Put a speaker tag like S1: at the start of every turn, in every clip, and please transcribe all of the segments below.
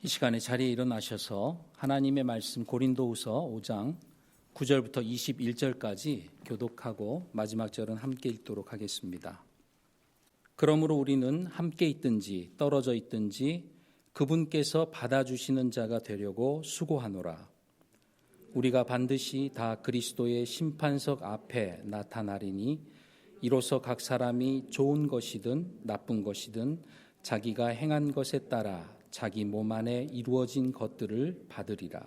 S1: 이 시간에 자리에 일어나셔서 하나님의 말씀 고린도후서 5장 9절부터 21절까지 교독하고 마지막 절은 함께 읽도록 하겠습니다. 그러므로 우리는 함께 있든지 떨어져 있든지 그분께서 받아주시는 자가 되려고 수고하노라. 우리가 반드시 다 그리스도의 심판석 앞에 나타나리니 이로써 각 사람이 좋은 것이든 나쁜 것이든 자기가 행한 것에 따라 자기 몸 안에 이루어진 것들을 받으리라.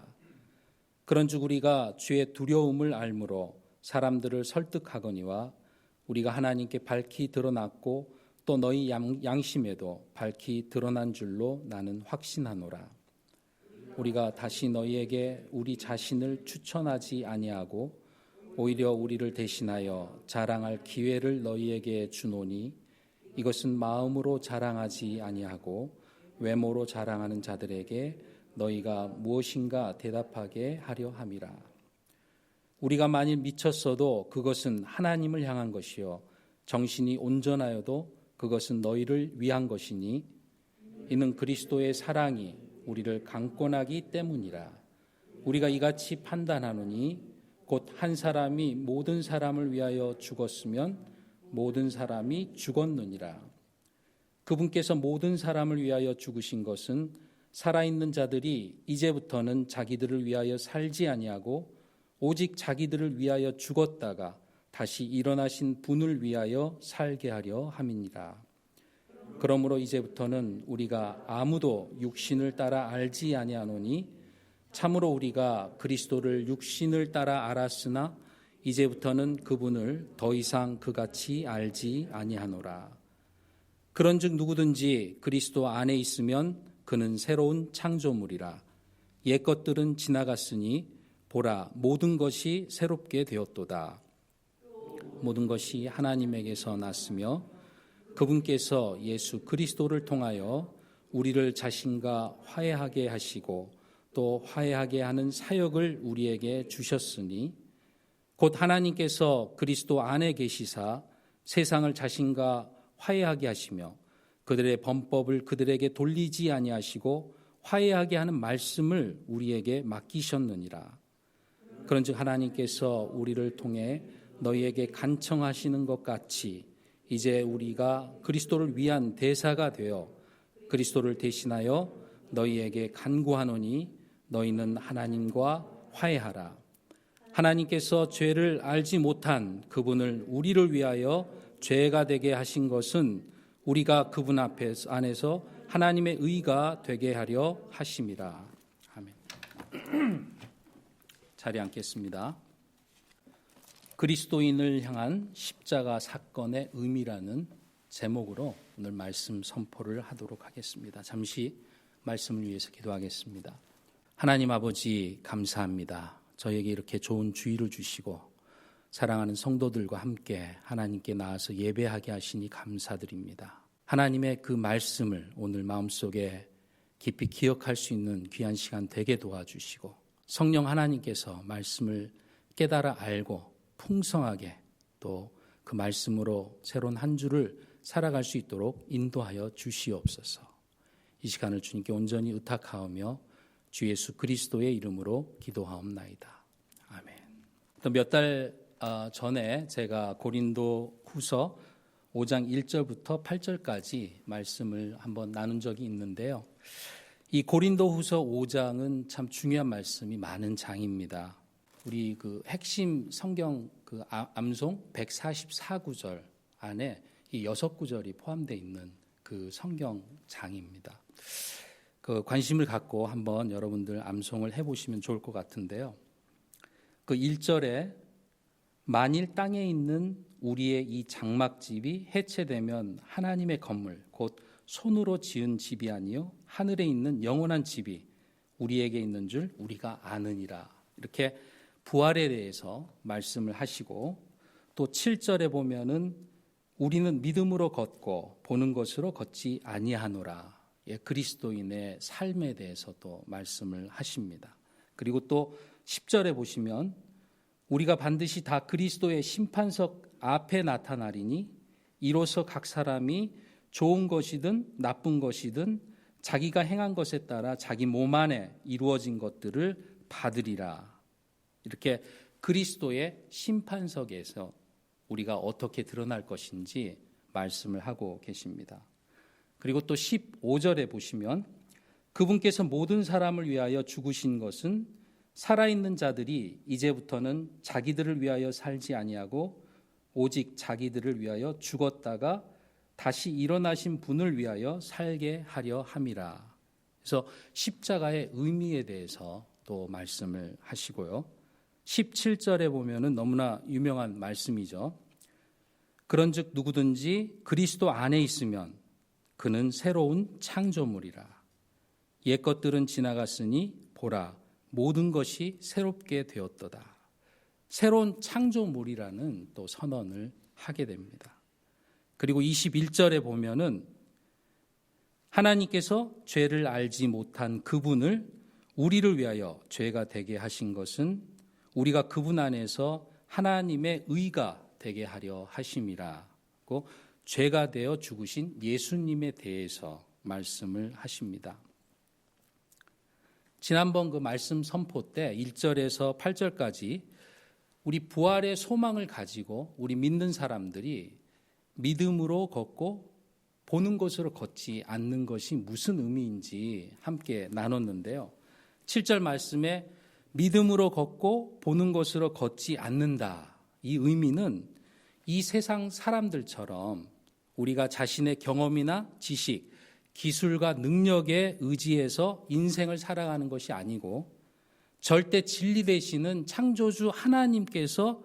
S1: 그런즉 우리가 주의 두려움을 알므로 사람들을 설득하거니와 우리가 하나님께 밝히 드러났고 또 너희 양심에도 밝히 드러난 줄로 나는 확신하노라. 우리가 다시 너희에게 우리 자신을 추천하지 아니하고 오히려 우리를 대신하여 자랑할 기회를 너희에게 주노니 이것은 마음으로 자랑하지 아니하고 외모로 자랑하는 자들에게 너희가 무엇인가 대답하게 하려 함이라. 우리가 만일 미쳤어도 그것은 하나님을 향한 것이요 정신이 온전하여도 그것은 너희를 위한 것이니 이는 그리스도의 사랑이 우리를 강권하기 때문이라. 우리가 이같이 판단하노니 곧 한 사람이 모든 사람을 위하여 죽었으면 모든 사람이 죽었느니라. 그분께서 모든 사람을 위하여 죽으신 것은 살아있는 자들이 이제부터는 자기들을 위하여 살지 아니하고 오직 자기들을 위하여 죽었다가 다시 일어나신 분을 위하여 살게 하려 함이니라. 그러므로 이제부터는 우리가 아무도 육신을 따라 알지 아니하노니 참으로 우리가 그리스도를 육신을 따라 알았으나 이제부터는 그분을 더 이상 그같이 알지 아니하노라. 그런즉 누구든지 그리스도 안에 있으면 그는 새로운 창조물이라. 옛 것들은 지나갔으니 보라 모든 것이 새롭게 되었도다. 모든 것이 하나님에게서 났으며 그분께서 예수 그리스도를 통하여 우리를 자신과 화해하게 하시고 또 화해하게 하는 사역을 우리에게 주셨으니 곧 하나님께서 그리스도 안에 계시사 세상을 자신과 화해하게 하시며 그들의 범법을 그들에게 돌리지 아니하시고 화해하게 하는 말씀을 우리에게 맡기셨느니라. 그런즉 하나님께서 우리를 통해 너희에게 간청하시는 것 같이 이제 우리가 그리스도를 위한 대사가 되어 그리스도를 대신하여 너희에게 간구하노니 너희는 하나님과 화해하라. 하나님께서 죄를 알지 못한 그분을 우리를 위하여 죄가 되게 하신 것은 우리가 그분 안에서 하나님의 의가 되게 하려 하심이라. 아멘. 자리에 앉겠습니다. 그리스도인을 향한 십자가 사건의 의미라는 제목으로 오늘 말씀 선포를 하도록 하겠습니다. 잠시 말씀을 위해서 기도하겠습니다. 하나님 아버지 감사합니다. 저에게 이렇게 좋은 주의를 주시고 사랑하는 성도들과 함께 하나님께 나와서 예배하게 하시니 감사드립니다. 하나님의 그 말씀을 오늘 마음속에 깊이 기억할 수 있는 귀한 시간 되게 도와주시고 성령 하나님께서 말씀을 깨달아 알고 풍성하게 또 그 말씀으로 새로운 한 주를 살아갈 수 있도록 인도하여 주시옵소서. 이 시간을 주님께 온전히 의탁하오며 주 예수 그리스도의 이름으로 기도하옵나이다. 아멘. 또 몇 달 전에 제가 고린도 후서 5장 1절부터 8절까지 말씀을 한번 나눈 적이 있는데요. 이 고린도 후서 5장은 참 중요한 말씀이 많은 장입니다. 우리 그 핵심 성경 그 암송 144구절 안에 이 6구절이 포함되어 있는 그 성경 장입니다. 그 관심을 갖고 한번 여러분들 암송을 해보시면 좋을 것 같은데요. 그 1절에 만일 땅에 있는 우리의 이 장막집이 해체되면 하나님의 건물 곧 손으로 지은 집이 아니요 하늘에 있는 영원한 집이 우리에게 있는 줄 우리가 아느니라. 이렇게 부활에 대해서 말씀을 하시고 또 7절에 보면은 우리는 믿음으로 걷고 보는 것으로 걷지 아니하노라. 예, 그리스도인의 삶에 대해서도 말씀을 하십니다. 그리고 또 10절에 보시면 우리가 반드시 다 그리스도의 심판석 앞에 나타나리니 이로써 각 사람이 좋은 것이든 나쁜 것이든 자기가 행한 것에 따라 자기 몸 안에 이루어진 것들을 받으리라. 이렇게 그리스도의 심판석에서 우리가 어떻게 드러날 것인지 말씀을 하고 계십니다. 그리고 또 15절에 보시면 그분께서 모든 사람을 위하여 죽으신 것은 살아있는 자들이 이제부터는 자기들을 위하여 살지 아니하고 오직 자기들을 위하여 죽었다가 다시 일어나신 분을 위하여 살게 하려 함이라. 그래서 십자가의 의미에 대해서 또 말씀을 하시고요. 17절에 보면은 너무나 유명한 말씀이죠. 그런즉 누구든지 그리스도 안에 있으면 그는 새로운 창조물이라. 옛 것들은 지나갔으니 보라 모든 것이 새롭게 되었도다. 새로운 창조물이라는 또 선언을 하게 됩니다. 그리고 21절에 보면은 하나님께서 죄를 알지 못한 그분을 우리를 위하여 죄가 되게 하신 것은 우리가 그분 안에서 하나님의 의가 되게 하려 하심이라고 죄가 되어 죽으신 예수님에 대해서 말씀을 하십니다. 지난번 그 말씀 선포 때 1절에서 8절까지 우리 부활의 소망을 가지고 우리 믿는 사람들이 믿음으로 걷고 보는 것으로 걷지 않는 것이 무슨 의미인지 함께 나눴는데요. 7절 말씀에 믿음으로 걷고 보는 것으로 걷지 않는다. 이 의미는 이 세상 사람들처럼 우리가 자신의 경험이나 지식, 기술과 능력에 의지해서 인생을 살아가는 것이 아니고 절대 진리 되시는 창조주 하나님께서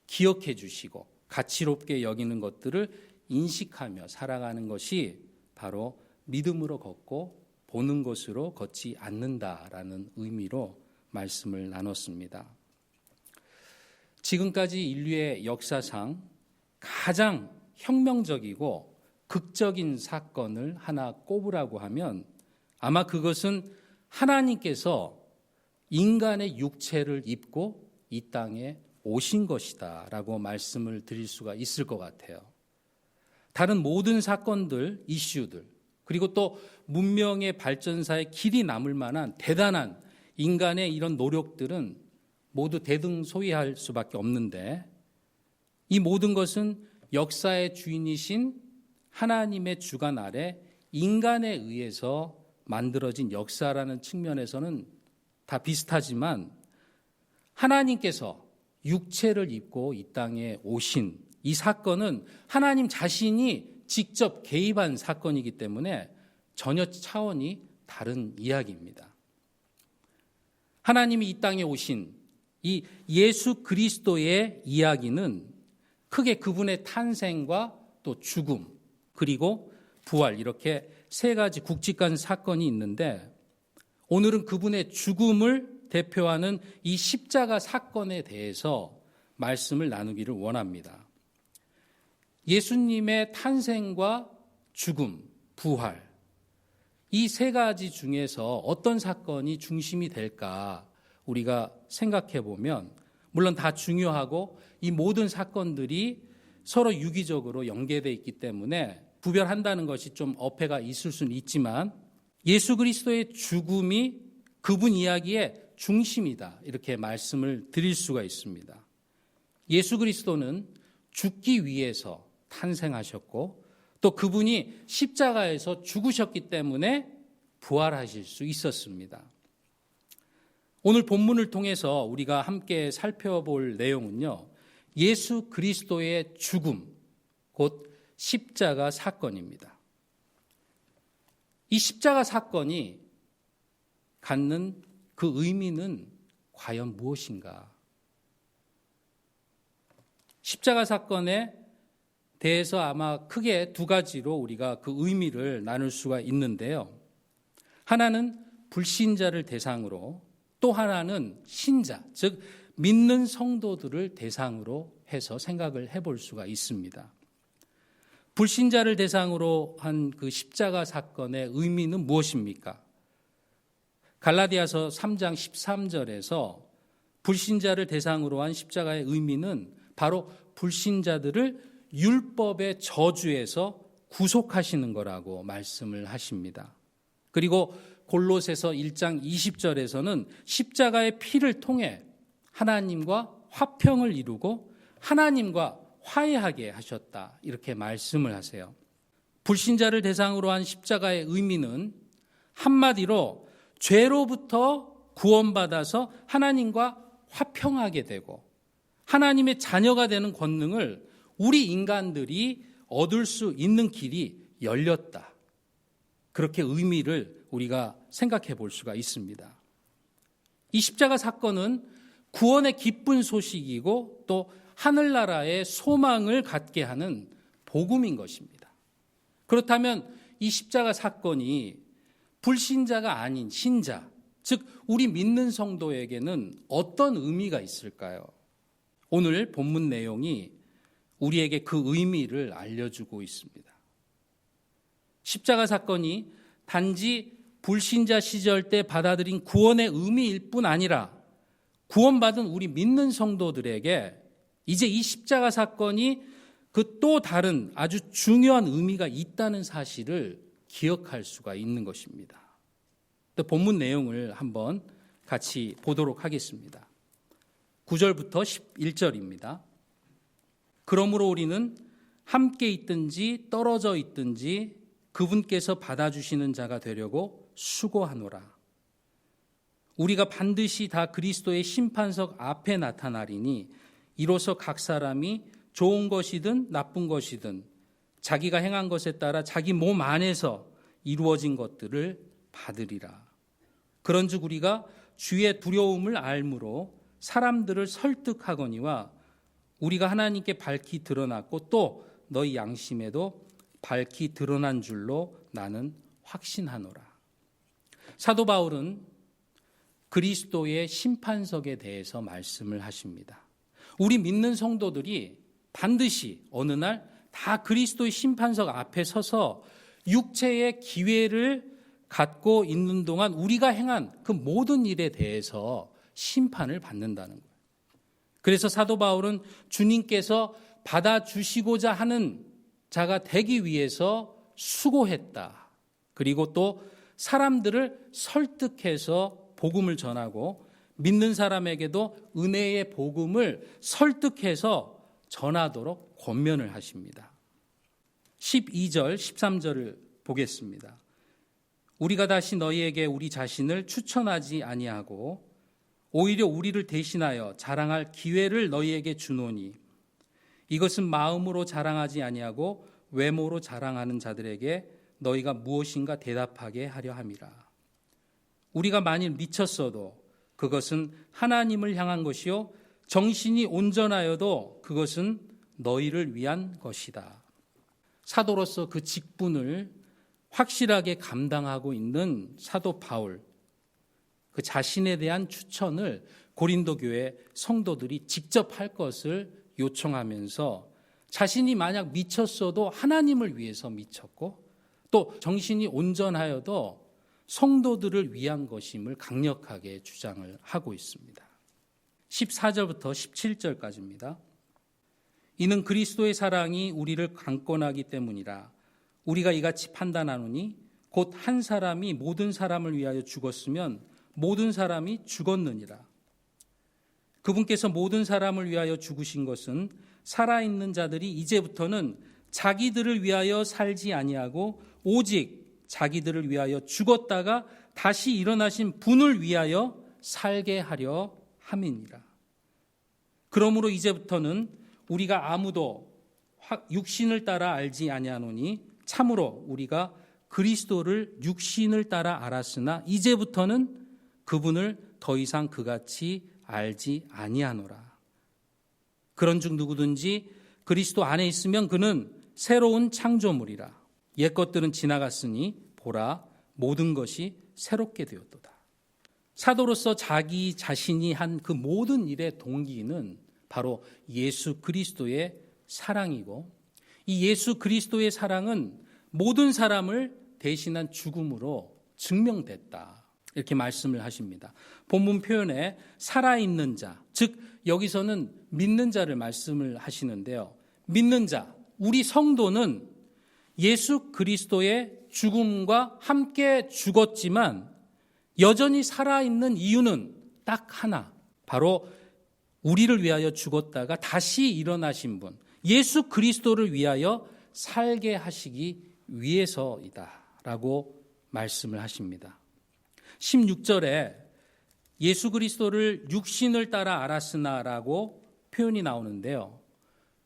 S1: 기억해 주시고 가치롭게 여기는 것들을 인식하며 살아가는 것이 바로 믿음으로 걷고 보는 것으로 걷지 않는다라는 의미로 말씀을 나눴습니다. 지금까지 인류의 역사상 가장 혁명적이고 극적인 사건을 하나 꼽으라고 하면 아마 그것은 하나님께서 인간의 육체를 입고 이 땅에 오신 것이다 라고 말씀을 드릴 수가 있을 것 같아요. 다른 모든 사건들, 이슈들, 그리고 또 문명의 발전사에 길이 남을 만한 대단한 인간의 이런 노력들은 모두 대등소이할 수밖에 없는데 이 모든 것은 역사의 주인이신 하나님의 주관 아래 인간에 의해서 만들어진 역사라는 측면에서는 다 비슷하지만 하나님께서 육체를 입고 이 땅에 오신 이 사건은 하나님 자신이 직접 개입한 사건이기 때문에 전혀 차원이 다른 이야기입니다. 하나님이 이 땅에 오신 이 예수 그리스도의 이야기는 크게 그분의 탄생과 또 죽음 그리고 부활 이렇게 세 가지 굵직한 사건이 있는데 오늘은 그분의 죽음을 대표하는 이 십자가 사건에 대해서 말씀을 나누기를 원합니다. 예수님의 탄생과 죽음, 부활 이 세 가지 중에서 어떤 사건이 중심이 될까 우리가 생각해 보면 물론 다 중요하고 이 모든 사건들이 서로 유기적으로 연계되어 있기 때문에 구별한다는 것이 좀 어폐가 있을 수는 있지만 예수 그리스도의 죽음이 그분 이야기의 중심이다 이렇게 말씀을 드릴 수가 있습니다. 예수 그리스도는 죽기 위해서 탄생하셨고 또 그분이 십자가에서 죽으셨기 때문에 부활하실 수 있었습니다. 오늘 본문을 통해서 우리가 함께 살펴볼 내용은요. 예수 그리스도의 죽음, 곧 십자가 사건입니다. 이 십자가 사건이 갖는 그 의미는 과연 무엇인가? 십자가 사건에 대해서 아마 크게 두 가지로 우리가 그 의미를 나눌 수가 있는데요. 하나는 불신자를 대상으로 또 하나는 신자, 즉 믿는 성도들을 대상으로 해서 생각을 해볼 수가 있습니다. 불신자를 대상으로 한 그 십자가 사건의 의미는 무엇입니까? 갈라디아서 3장 13절에서 불신자를 대상으로 한 십자가의 의미는 바로 불신자들을 율법의 저주에서 구속하시는 거라고 말씀을 하십니다. 그리고 골로새서 1장 20절에서는 십자가의 피를 통해 하나님과 화평을 이루고 하나님과 화해하게 하셨다, 이렇게 말씀을 하세요. 불신자를 대상으로 한 십자가의 의미는 한마디로 죄로부터 구원받아서 하나님과 화평하게 되고 하나님의 자녀가 되는 권능을 우리 인간들이 얻을 수 있는 길이 열렸다, 그렇게 의미를 우리가 생각해 볼 수가 있습니다. 이 십자가 사건은 구원의 기쁜 소식이고 또 하늘나라의 소망을 갖게 하는 복음인 것입니다. 그렇다면 이 십자가 사건이 불신자가 아닌 신자, 즉 우리 믿는 성도에게는 어떤 의미가 있을까요? 오늘 본문 내용이 우리에게 그 의미를 알려주고 있습니다. 십자가 사건이 단지 불신자 시절 때 받아들인 구원의 의미일 뿐 아니라 구원받은 우리 믿는 성도들에게 이제 이 십자가 사건이 그 또 다른 아주 중요한 의미가 있다는 사실을 기억할 수가 있는 것입니다. 또 본문 내용을 한번 같이 보도록 하겠습니다. 9절부터 11절입니다. 그러므로 우리는 함께 있든지 떨어져 있든지 그분께서 받아주시는 자가 되려고 수고하노라. 우리가 반드시 다 그리스도의 심판석 앞에 나타나리니 이로써 각 사람이 좋은 것이든 나쁜 것이든 자기가 행한 것에 따라 자기 몸 안에서 이루어진 것들을 받으리라. 그런즉 우리가 주의 두려움을 알므로 사람들을 설득하거니와 우리가 하나님께 밝히 드러났고 또 너희 양심에도 밝히 드러난 줄로 나는 확신하노라. 사도 바울은 그리스도의 심판석에 대해서 말씀을 하십니다. 우리 믿는 성도들이 반드시 어느 날 다 그리스도의 심판석 앞에 서서 육체의 기회를 갖고 있는 동안 우리가 행한 그 모든 일에 대해서 심판을 받는다는 거예요. 그래서 사도 바울은 주님께서 받아주시고자 하는 자가 되기 위해서 수고했다. 그리고 또 사람들을 설득해서 복음을 전하고 믿는 사람에게도 은혜의 복음을 설득해서 전하도록 권면을 하십니다. 12절, 13절을 보겠습니다. 우리가 다시 너희에게 우리 자신을 추천하지 아니하고 오히려 우리를 대신하여 자랑할 기회를 너희에게 주노니 이것은 마음으로 자랑하지 아니하고 외모로 자랑하는 자들에게 너희가 무엇인가 대답하게 하려 함이라. 우리가 만일 미쳤어도 그것은 하나님을 향한 것이요 정신이 온전하여도 그것은 너희를 위한 것이다. 사도로서 그 직분을 확실하게 감당하고 있는 사도 바울, 그 자신에 대한 추천을 고린도 교회 성도들이 직접 할 것을 요청하면서 자신이 만약 미쳤어도 하나님을 위해서 미쳤고 또 정신이 온전하여도 성도들을 위한 것임을 강력하게 주장을 하고 있습니다. 14절부터 17절까지입니다. 이는 그리스도의 사랑이 우리를 강권하기 때문이라. 우리가 이같이 판단하노니 곧 한 사람이 모든 사람을 위하여 죽었으면 모든 사람이 죽었느니라. 그분께서 모든 사람을 위하여 죽으신 것은 살아있는 자들이 이제부터는 자기들을 위하여 살지 아니하고 오직 자기들을 위하여 죽었다가 다시 일어나신 분을 위하여 살게 하려 함이니라. 그러므로 이제부터는 우리가 아무도 육신을 따라 알지 아니하노니 참으로 우리가 그리스도를 육신을 따라 알았으나 이제부터는 그분을 더 이상 그같이 알지 아니하노라. 그런즉 누구든지 그리스도 안에 있으면 그는 새로운 창조물이라. 옛 것들은 지나갔으니 보라 모든 것이 새롭게 되었도다. 사도로서 자기 자신이 한 그 모든 일의 동기는 바로 예수 그리스도의 사랑이고 이 예수 그리스도의 사랑은 모든 사람을 대신한 죽음으로 증명됐다. 이렇게 말씀을 하십니다. 본문 표현에 살아있는 자, 즉 여기서는 믿는 자를 말씀을 하시는데요. 믿는 자, 우리 성도는 예수 그리스도의 죽음과 함께 죽었지만 여전히 살아있는 이유는 딱 하나, 바로 우리를 위하여 죽었다가 다시 일어나신 분, 예수 그리스도를 위하여 살게 하시기 위해서이다 라고 말씀을 하십니다. 16절에 예수 그리스도를 육신을 따라 알았으나 라고 표현이 나오는데요.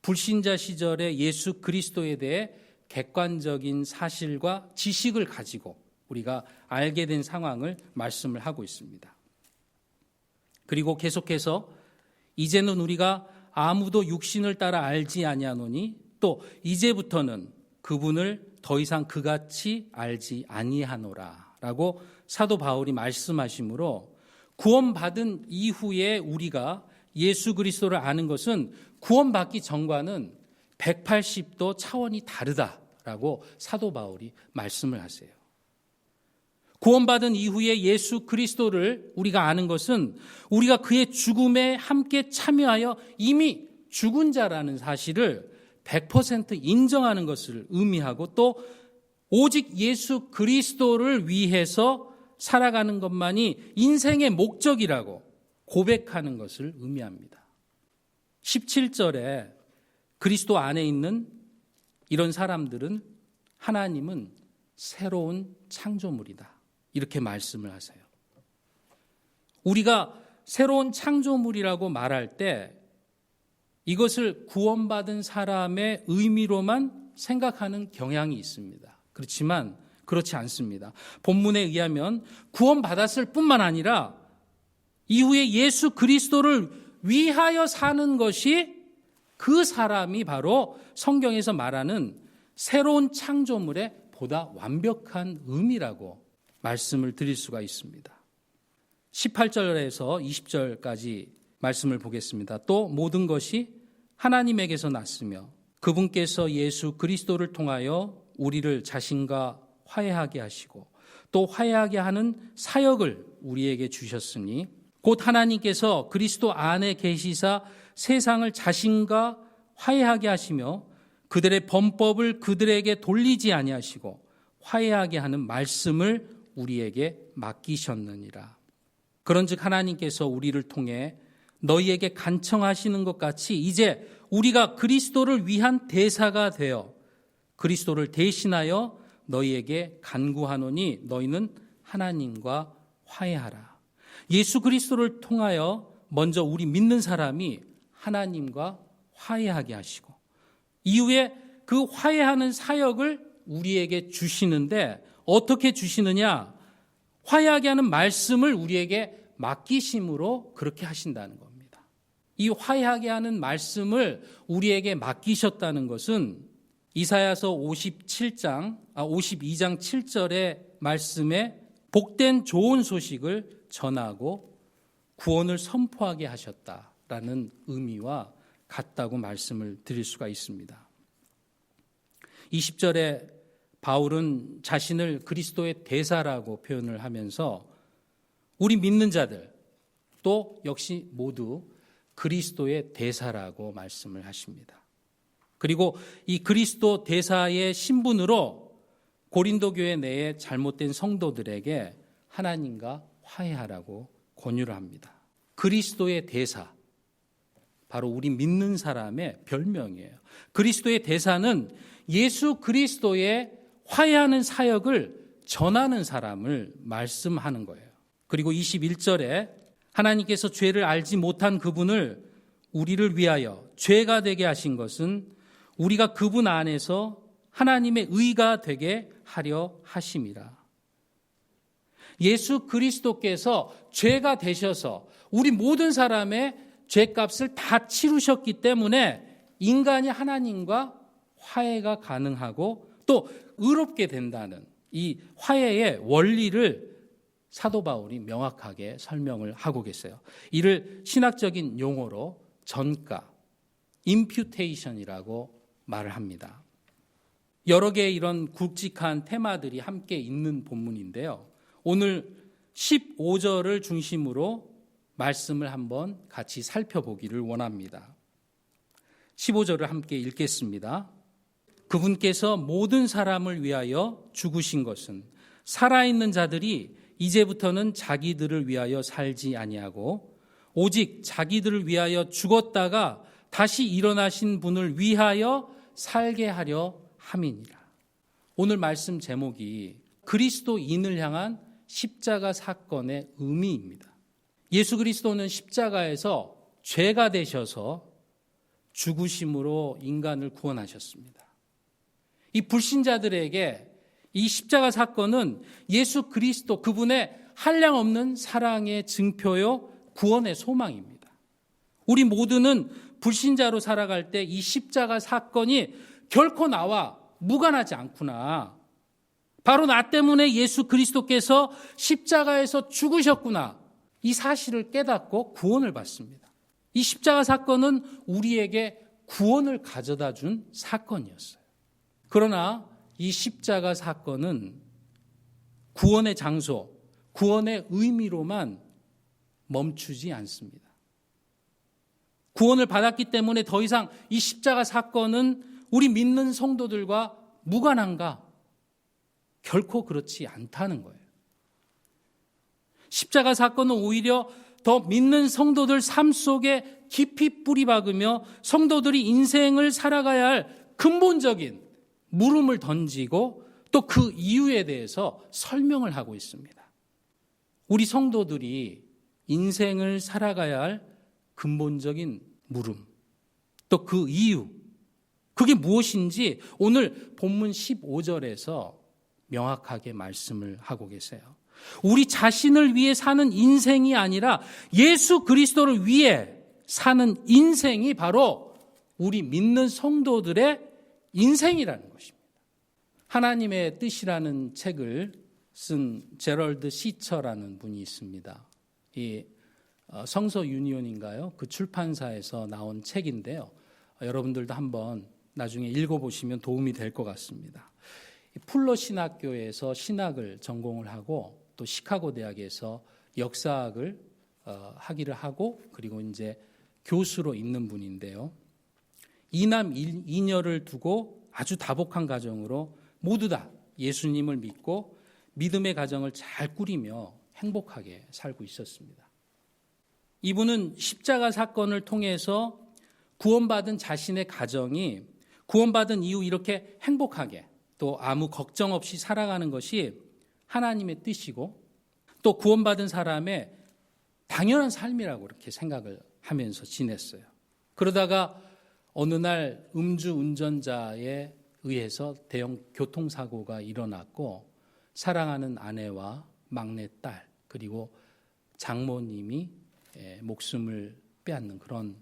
S1: 불신자 시절에 예수 그리스도에 대해 객관적인 사실과 지식을 가지고 우리가 알게 된 상황을 말씀을 하고 있습니다. 그리고 계속해서 이제는 우리가 아무도 육신을 따라 알지 아니하노니 또 이제부터는 그분을 더 이상 그같이 알지 아니하노라 라고 사도 바울이 말씀하시므로 구원받은 이후에 우리가 예수 그리스도를 아는 것은 구원받기 전과는 180도 차원이 다르다라고 사도 바울이 말씀을 하세요. 구원받은 이후에 예수 그리스도를 우리가 아는 것은 우리가 그의 죽음에 함께 참여하여 이미 죽은 자라는 사실을 100% 인정하는 것을 의미하고 또 오직 예수 그리스도를 위해서 살아가는 것만이 인생의 목적이라고 고백하는 것을 의미합니다. 17절에 그리스도 안에 있는 이런 사람들은 하나님은 새로운 창조물이다. 이렇게 말씀을 하세요. 우리가 새로운 창조물이라고 말할 때 이것을 구원받은 사람의 의미로만 생각하는 경향이 있습니다. 그렇지만 그렇지 않습니다. 본문에 의하면 구원받았을 뿐만 아니라 이후에 예수 그리스도를 위하여 사는 것이 그 사람이 바로 성경에서 말하는 새로운 창조물의 보다 완벽한 의미라고 말씀을 드릴 수가 있습니다. 18절에서 20절까지 말씀을 보겠습니다. 또 모든 것이 하나님에게서 났으며 그분께서 예수 그리스도를 통하여 우리를 자신과 화해하게 하시고 또 화해하게 하는 사역을 우리에게 주셨으니 곧 하나님께서 그리스도 안에 계시사 세상을 자신과 화해하게 하시며 그들의 범법을 그들에게 돌리지 아니하시고 화해하게 하는 말씀을 우리에게 맡기셨느니라. 그런즉 하나님께서 우리를 통해 너희에게 간청하시는 것 같이 이제 우리가 그리스도를 위한 대사가 되어 그리스도를 대신하여 너희에게 간구하노니 너희는 하나님과 화해하라. 예수 그리스도를 통하여 먼저 우리 믿는 사람이 하나님과 화해하게 하시고 이후에 그 화해하는 사역을 우리에게 주시는데 어떻게 주시느냐? 화해하게 하는 말씀을 우리에게 맡기심으로 그렇게 하신다는 겁니다. 이 화해하게 하는 말씀을 우리에게 맡기셨다는 것은 이사야서 52장 7절의 말씀에 복된 좋은 소식을 전하고 구원을 선포하게 하셨다라는 의미와 같다고 말씀을 드릴 수가 있습니다. 20절에 바울은 자신을 그리스도의 대사라고 표현을 하면서 우리 믿는 자들 또 역시 모두 그리스도의 대사라고 말씀을 하십니다. 그리고 이 그리스도 대사의 신분으로 고린도 교회 내에 잘못된 성도들에게 하나님과 화해하라고 권유를 합니다. 그리스도의 대사, 바로 우리 믿는 사람의 별명이에요. 그리스도의 대사는 예수 그리스도의 화해하는 사역을 전하는 사람을 말씀하는 거예요. 그리고 21절에 하나님께서 죄를 알지 못한 그분을 우리를 위하여 죄가 되게 하신 것은 우리가 그분 안에서 하나님의 의가 되게 하려 하심이라. 예수 그리스도께서 죄가 되셔서 우리 모든 사람의 죄값을 다 치르셨기 때문에 인간이 하나님과 화해가 가능하고 또 의롭게 된다는 이 화해의 원리를 사도 바울이 명확하게 설명을 하고 계세요. 이를 신학적인 용어로 전가, 임퓨테이션이라고 말을 합니다. 여러 개의 이런 굵직한 테마들이 함께 있는 본문인데요. 오늘 15절을 중심으로 말씀을 한번 같이 살펴보기를 원합니다. 15절을 함께 읽겠습니다. 그분께서 모든 사람을 위하여 죽으신 것은 살아있는 자들이 이제부터는 자기들을 위하여 살지 아니하고 오직 자기들을 위하여 죽었다가 다시 일어나신 분을 위하여 살게 하려 함이니라. 오늘 말씀 제목이 그리스도인을 향한 십자가 사건의 의미입니다. 예수 그리스도는 십자가에서 죄가 되셔서 죽으심으로 인간을 구원하셨습니다. 이 불신자들에게 이 십자가 사건은 예수 그리스도 그분의 한량없는 사랑의 증표요 구원의 소망입니다. 우리 모두는 불신자로 살아갈 때 이 십자가 사건이 결코 나와 무관하지 않구나. 바로 나 때문에 예수 그리스도께서 십자가에서 죽으셨구나. 이 사실을 깨닫고 구원을 받습니다. 이 십자가 사건은 우리에게 구원을 가져다 준 사건이었어요. 그러나 이 십자가 사건은 구원의 장소, 구원의 의미로만 멈추지 않습니다. 구원을 받았기 때문에 더 이상 이 십자가 사건은 우리 믿는 성도들과 무관한가? 결코 그렇지 않다는 거예요. 십자가 사건은 오히려 더 믿는 성도들 삶 속에 깊이 뿌리 박으며 성도들이 인생을 살아가야 할 근본적인 물음을 던지고 또 그 이유에 대해서 설명을 하고 있습니다. 우리 성도들이 인생을 살아가야 할 근본적인 물음, 또 그 이유, 그게 무엇인지 오늘 본문 15절에서 명확하게 말씀을 하고 계세요. 우리 자신을 위해 사는 인생이 아니라 예수 그리스도를 위해 사는 인생이 바로 우리 믿는 성도들의 인생이라는 것입니다. 하나님의 뜻이라는 책을 쓴 제럴드 시처라는 분이 있습니다. 이 성서 유니온인가요? 그 출판사에서 나온 책인데요. 여러분들도 한번 나중에 읽어보시면 도움이 될 것 같습니다. 풀러 신학교에서 신학을 전공을 하고 또 시카고 대학에서 역사학을 학위를 하고 그리고 이제 교수로 있는 분인데요. 이남 이녀를 두고 아주 다복한 가정으로 모두 다 예수님을 믿고 믿음의 가정을 잘 꾸리며 행복하게 살고 있었습니다. 이분은 십자가 사건을 통해서 구원받은 자신의 가정이 구원받은 이후 이렇게 행복하게 또 아무 걱정 없이 살아가는 것이 하나님의 뜻이고 또 구원받은 사람의 당연한 삶이라고 이렇게 생각을 하면서 지냈어요. 그러다가 어느 날 음주 운전자에 의해서 대형 교통사고가 일어났고 사랑하는 아내와 막내딸 그리고 장모님이 목숨을 빼앗는 그런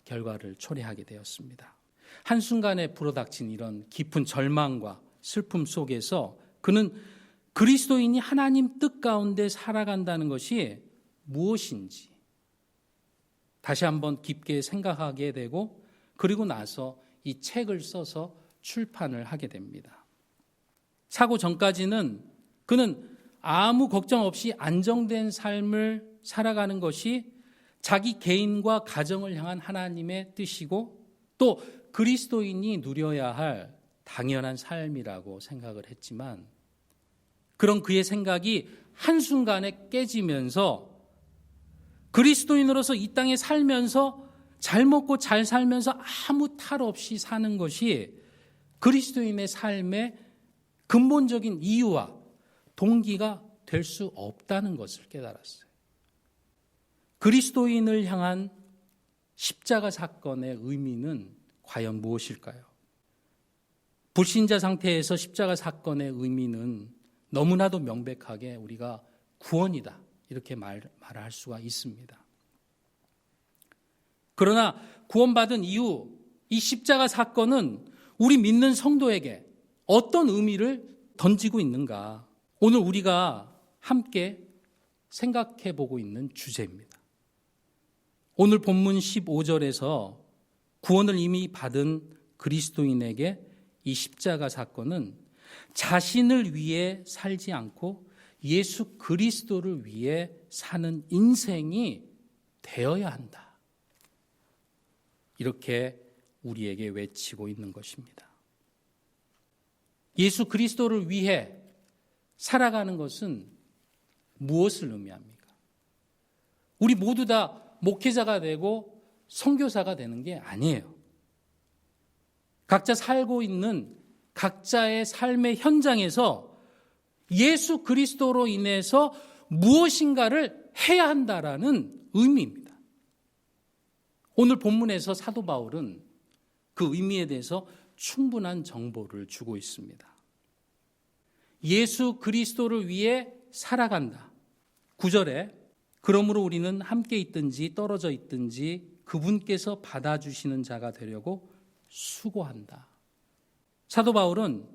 S1: 결과를 초래하게 되었습니다. 한순간에 불어닥친 이런 깊은 절망과 슬픔 속에서 그는 그리스도인이 하나님 뜻 가운데 살아간다는 것이 무엇인지 다시 한번 깊게 생각하게 되고 그리고 나서 이 책을 써서 출판을 하게 됩니다. 사고 전까지는 그는 아무 걱정 없이 안정된 삶을 살아가는 것이 자기 개인과 가정을 향한 하나님의 뜻이고 또 그리스도인이 누려야 할 당연한 삶이라고 생각을 했지만 그런 그의 생각이 한순간에 깨지면서 그리스도인으로서 이 땅에 살면서 잘 먹고 잘 살면서 아무 탈 없이 사는 것이 그리스도인의 삶의 근본적인 이유와 동기가 될 수 없다는 것을 깨달았어요. 그리스도인을 향한 십자가 사건의 의미는 과연 무엇일까요? 불신자 상태에서 십자가 사건의 의미는 너무나도 명백하게 우리가 구원이다 이렇게 말할 수가 있습니다. 그러나 구원받은 이후 이 십자가 사건은 우리 믿는 성도에게 어떤 의미를 던지고 있는가? 오늘 우리가 함께 생각해 보고 있는 주제입니다. 오늘 본문 15절에서 구원을 이미 받은 그리스도인에게 이 십자가 사건은 자신을 위해 살지 않고 예수 그리스도를 위해 사는 인생이 되어야 한다. 이렇게 우리에게 외치고 있는 것입니다. 예수 그리스도를 위해 살아가는 것은 무엇을 의미합니까? 우리 모두 다 목회자가 되고 선교사가 되는 게 아니에요. 각자 살고 있는 각자의 삶의 현장에서 예수 그리스도로 인해서 무엇인가를 해야 한다라는 의미입니다. 오늘 본문에서 사도 바울은 그 의미에 대해서 충분한 정보를 주고 있습니다. 예수 그리스도를 위해 살아간다. 9절에 그러므로 우리는 함께 있든지 떨어져 있든지 그분께서 받아주시는 자가 되려고 수고한다. 사도 바울은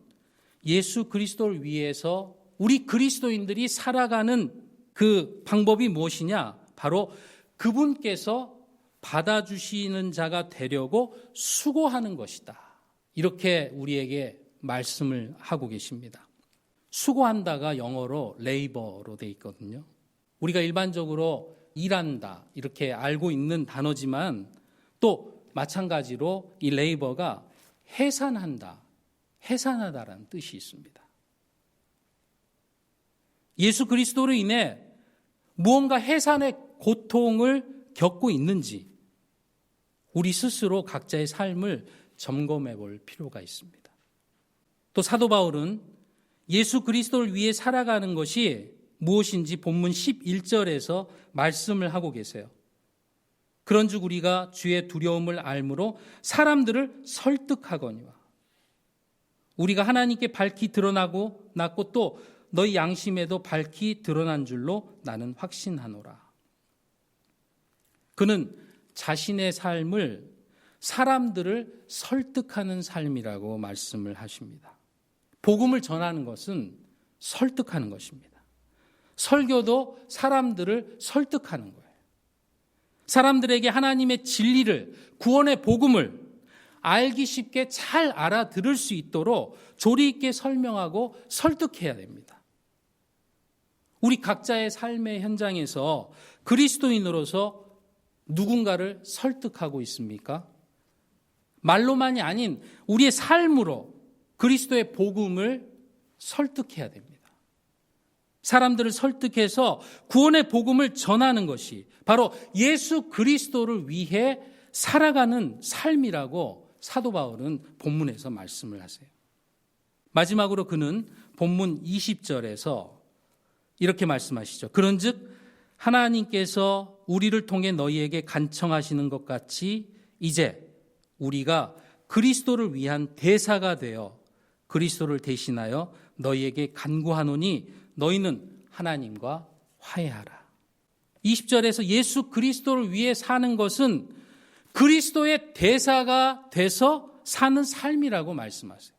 S1: 예수 그리스도를 위해서 우리 그리스도인들이 살아가는 그 방법이 무엇이냐? 바로 그분께서 받아주시는 자가 되려고 수고하는 것이다. 이렇게 우리에게 말씀을 하고 계십니다. 수고한다가 영어로 레이버로 돼 있거든요. 우리가 일반적으로 일한다 이렇게 알고 있는 단어지만 또 마찬가지로 이 레이버가 해산한다, 해산하다라는 뜻이 있습니다. 예수 그리스도로 인해 무언가 해산의 고통을 겪고 있는지 우리 스스로 각자의 삶을 점검해 볼 필요가 있습니다. 또 사도 바울은 예수 그리스도를 위해 살아가는 것이 무엇인지 본문 11절에서 말씀을 하고 계세요. 그런즉 우리가 주의 두려움을 알므로 사람들을 설득하거니와 우리가 하나님께 밝히 드러나고 났고 또 너희 양심에도 밝히 드러난 줄로 나는 확신하노라. 그는 자신의 삶을 사람들을 설득하는 삶이라고 말씀을 하십니다. 복음을 전하는 것은 설득하는 것입니다. 설교도 사람들을 설득하는 거예요. 사람들에게 하나님의 진리를, 구원의 복음을 알기 쉽게 잘 알아들을 수 있도록 조리 있게 설명하고 설득해야 됩니다. 우리 각자의 삶의 현장에서 그리스도인으로서 누군가를 설득하고 있습니까? 말로만이 아닌 우리의 삶으로 그리스도의 복음을 설득해야 됩니다. 사람들을 설득해서 구원의 복음을 전하는 것이 바로 예수 그리스도를 위해 살아가는 삶이라고 사도 바울은 본문에서 말씀을 하세요. 마지막으로 그는 본문 20절에서 이렇게 말씀하시죠. 그런즉 하나님께서 우리를 통해 너희에게 간청하시는 것 같이 이제 우리가 그리스도를 위한 대사가 되어 그리스도를 대신하여 너희에게 간구하노니 너희는 하나님과 화해하라. 20절에서 예수 그리스도를 위해 사는 것은 그리스도의 대사가 돼서 사는 삶이라고 말씀하세요.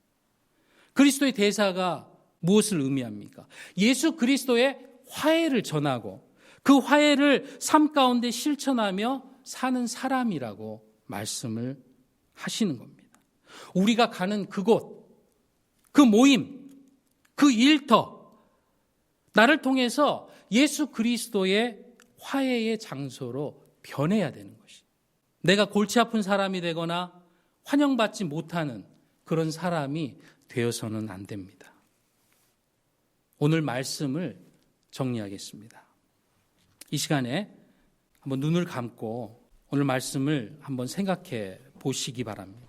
S1: 그리스도의 대사가 무엇을 의미합니까? 예수 그리스도의 화해를 전하고 그 화해를 삶 가운데 실천하며 사는 사람이라고 말씀을 하시는 겁니다. 우리가 가는 그곳, 그 모임, 그 일터, 나를 통해서 예수 그리스도의 화해의 장소로 변해야 되는 것이. 내가 골치 아픈 사람이 되거나 환영받지 못하는 그런 사람이 되어서는 안 됩니다. 오늘 말씀을 정리하겠습니다. 이 시간에 한번 눈을 감고 오늘 말씀을 한번 생각해 보시기 바랍니다.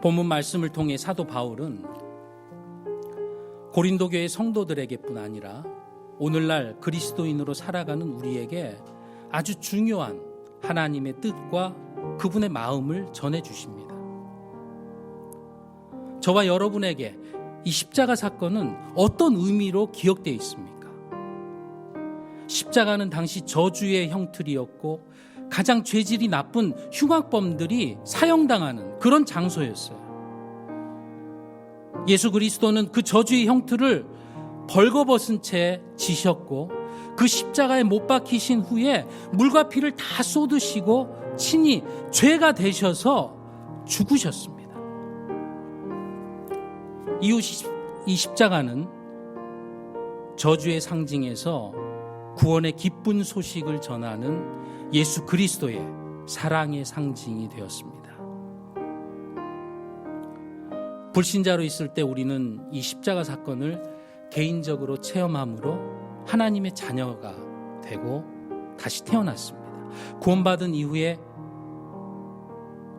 S1: 본문 말씀을 통해 사도 바울은 고린도 교회 성도들에게뿐 아니라 오늘날 그리스도인으로 살아가는 우리에게 아주 중요한 하나님의 뜻과 그분의 마음을 전해주십니다. 저와 여러분에게 이 십자가 사건은 어떤 의미로 기억되어 있습니까? 십자가는 당시 저주의 형틀이었고 가장 죄질이 나쁜 흉악범들이 사형당하는 그런 장소였어요. 예수 그리스도는 그 저주의 형틀을 벌거벗은 채 지셨고 그 십자가에 못 박히신 후에 물과 피를 다 쏟으시고 친히 죄가 되셔서 죽으셨습니다. 이후 이 십자가는 저주의 상징에서 구원의 기쁜 소식을 전하는 예수 그리스도의 사랑의 상징이 되었습니다. 불신자로 있을 때 우리는 이 십자가 사건을 개인적으로 체험함으로 하나님의 자녀가 되고 다시 태어났습니다. 구원받은 이후에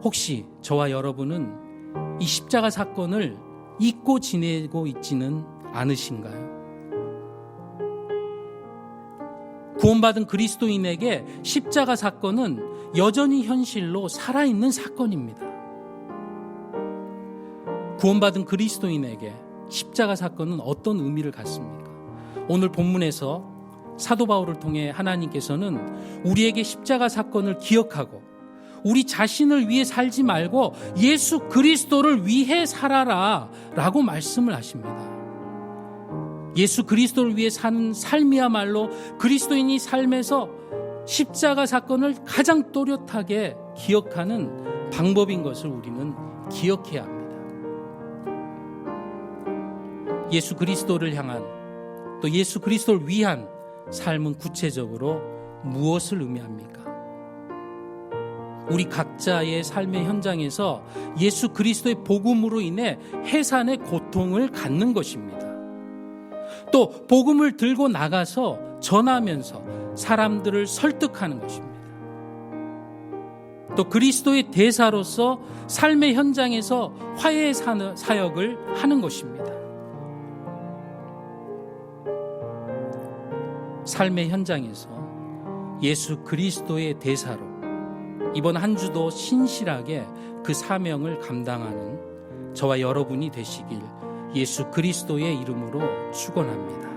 S1: 혹시 저와 여러분은 이 십자가 사건을 잊고 지내고 있지는 않으신가요? 구원받은 그리스도인에게 십자가 사건은 여전히 현실로 살아있는 사건입니다. 구원받은 그리스도인에게 십자가 사건은 어떤 의미를 갖습니까? 오늘 본문에서 사도 바울을 통해 하나님께서는 우리에게 십자가 사건을 기억하고 우리 자신을 위해 살지 말고 예수 그리스도를 위해 살아라 라고 말씀을 하십니다. 예수 그리스도를 위해 사는 삶이야말로 그리스도인이 삶에서 십자가 사건을 가장 또렷하게 기억하는 방법인 것을 우리는 기억해야 합니다. 예수 그리스도를 향한 또 예수 그리스도를 위한 삶은 구체적으로 무엇을 의미합니까? 우리 각자의 삶의 현장에서 예수 그리스도의 복음으로 인해 해산의 고통을 갖는 것입니다. 또 복음을 들고 나가서 전하면서 사람들을 설득하는 것입니다. 또 그리스도의 대사로서 삶의 현장에서 화해의 사역을 하는 것입니다. 삶의 현장에서 예수 그리스도의 대사로 이번 한 주도 신실하게 그 사명을 감당하는 저와 여러분이 되시길 예수 그리스도의 이름으로 축원합니다.